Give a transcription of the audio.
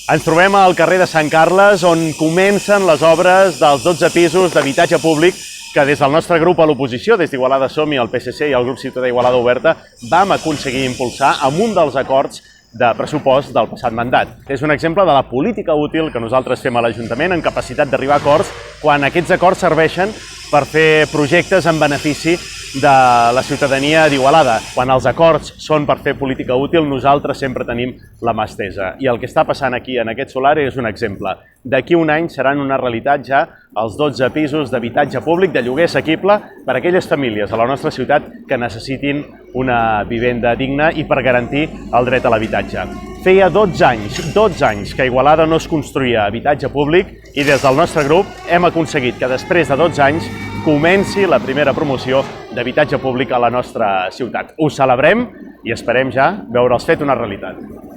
Ens trobem al carrer de Sant Carles, on comencen les obres dels 12 pisos d'habitatge públic que des del nostre grup a l'oposició, des d'Igualada Som-hi, el PSC i el grup Ciutadà Igualada Oberta, vam aconseguir impulsar amb un dels acords de pressupost del passat mandat. És un exemple de la política útil que nosaltres fem a l'Ajuntament en capacitat d'arribar a acords quan aquests acords serveixen per fer projectes en benefici de la ciutadania d'Igualada. Quan els acords són per fer política útil, nosaltres sempre tenim la mà estesa. I el que està passant aquí en aquest solar és un exemple. D'aquí un any seran una realitat ja els 12 pisos d'habitatge públic de lloguer assequible per a aquelles famílies a la nostra ciutat que necessitin una vivenda digna i per garantir el dret a l'habitatge. Feia 12 anys que a Igualada no es construïa habitatge públic i des del nostre grup hem aconseguit que després de 12 anys comenci la primera promoció d'habitatge públic a la nostra ciutat. Ho celebrem i esperem ja veure'ls fet una realitat.